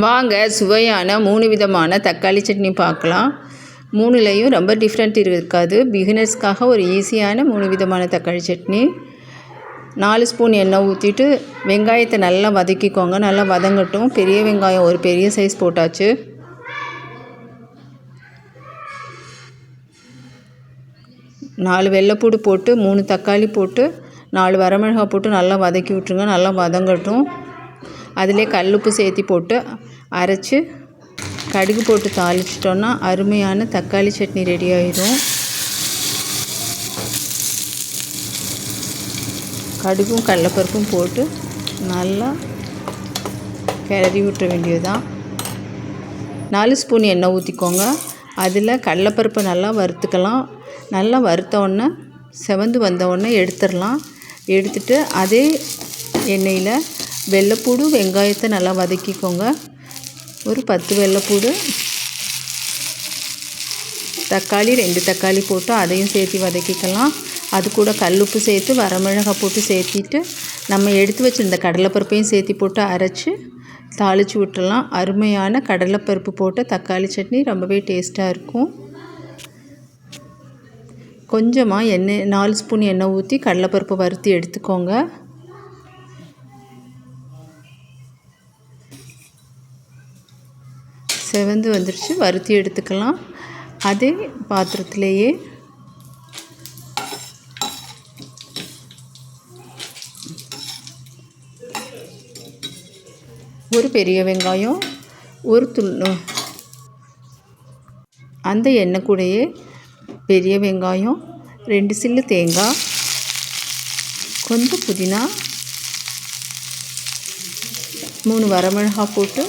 வாங்க சுவையான 3 விதமான தக்காளி சட்னி பார்க்கலாம். 3லேயும் ரொம்ப டிஃப்ரெண்ட் இருக்காது. பிகினர்ஸ்க்காக ஒரு ஈஸியான 3 விதமான தக்காளி சட்னி. 4 ஸ்பூன் எண்ணெய் ஊற்றிட்டு வெங்காயத்தை நல்லா வதக்கிக்கோங்க. நல்லா வதங்கட்டும். பெரிய வெங்காயம் ஒரு பெரிய சைஸ் போட்டாச்சு. நாலு வெள்ளைப்பூடு போட்டு 3 தக்காளி போட்டு 4 வரமிளகாய் போட்டு நல்லா வதக்கி விட்டுருங்க. நல்லா வதங்கட்டும். அதிலே கல்லுப்பு சேர்த்து போட்டு அரைச்சி கடுகு போட்டு தாளிச்சிட்டோன்னா அருமையான தக்காளி சட்னி ரெடி ஆயிடும். கடுகும் கடலைப்பருப்பும் போட்டு நல்லா கிளறி விட்டுற வேண்டியதுதான். 4 ஸ்பூன் எண்ணெய் ஊற்றிக்கோங்க. அதில் கடலைப்பருப்பை நல்லா வறுத்துக்கலாம். நல்லா வறுத்தோடனே செவந்து வந்தோடனே எடுத்துடலாம். எடுத்துட்டு அதே எண்ணெயில் வெள்ளைப்பூடு வெங்காயத்தை நல்லா வதக்கிக்கோங்க. ஒரு 10 வெள்ளைப்பூடு, தக்காளி 2 தக்காளி போட்டு அதையும் சேர்த்து வதக்கிக்கலாம். அது கூட கல்லுப்பு சேர்த்து வரமிளகாய் போட்டு சேர்த்திட்டு நம்ம எடுத்து வச்சுருந்த கடலைப்பருப்பையும் சேர்த்து போட்டு அரைச்சி தாளித்து விட்டுடலாம். அருமையான கடலைப்பருப்பு போட்ட தக்காளி சட்னி ரொம்பவே டேஸ்ட்டாக இருக்கும். கொஞ்சமாக எண்ணெய் 4 ஸ்பூன் எண்ணெய் ஊற்றி கடலைப்பருப்பை வறுத்து எடுத்துக்கோங்க. செவந்து வந்துருச்சு, வறுத்தி எடுத்துக்கலாம். அதே பாத்திரத்திலேயே ஒரு பெரிய வெங்காயம், ஒரு அந்த எண்ணெய் கூடயே பெரிய வெங்காயம், 2 சில்லு தேங்காய், கொஞ்சம் புதினா, 3 வரமிளகாய் போட்டு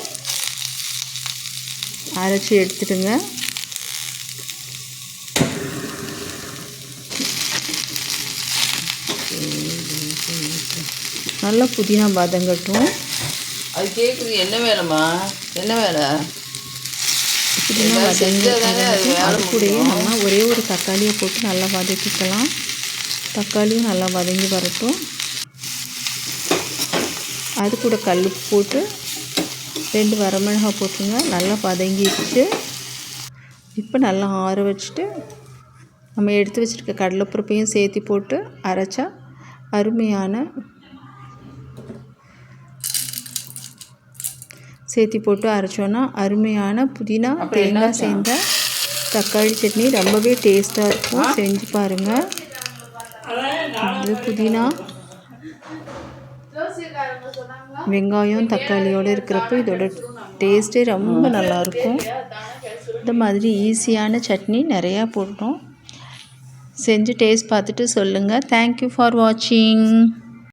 அரைச்சி எடுத்துடுங்க. நல்லா புதினா வதங்கட்டும். அது கேட்குது என்ன வேலைம்மா, என்ன வேலை? புதினா வதங்கட்டும். அது கூடயே நம்ம ஒரே ஒரு தக்காளியை போட்டு நல்லா வதக்கிக்கலாம். தக்காளியும் நல்லா வதங்கி வரட்டும். அது கூட கல் போட்டு 2 வரமிளகாய் போட்டுருங்க. நல்லா வதங்கிடுச்சு. இப்போ நல்லா ஆற வச்சுட்டு நம்ம எடுத்து வச்சுருக்க கடலைப்பருப்பையும் சேர்த்து போட்டு அரைச்சா அருமையான சேர்த்து போட்டு அரைச்சோன்னா அருமையான புதினா தேங்காய் சேர்ந்த தக்காளி சட்னி ரொம்பவே டேஸ்ட்டாக இருக்கும். செஞ்சு பாருங்கள். இது புதினா வெங்காயம் தக்காளியோடு இருக்கிறப்போ இதோட டேஸ்ட்டே ரொம்ப நல்லாயிருக்கும். இந்த மாதிரி ஈஸியான சட்னி நிறையா போடுறோம். செஞ்சு டேஸ்ட் பார்த்துட்டு சொல்லுங்கள். தேங்க்யூ ஃபார் வாட்சிங்.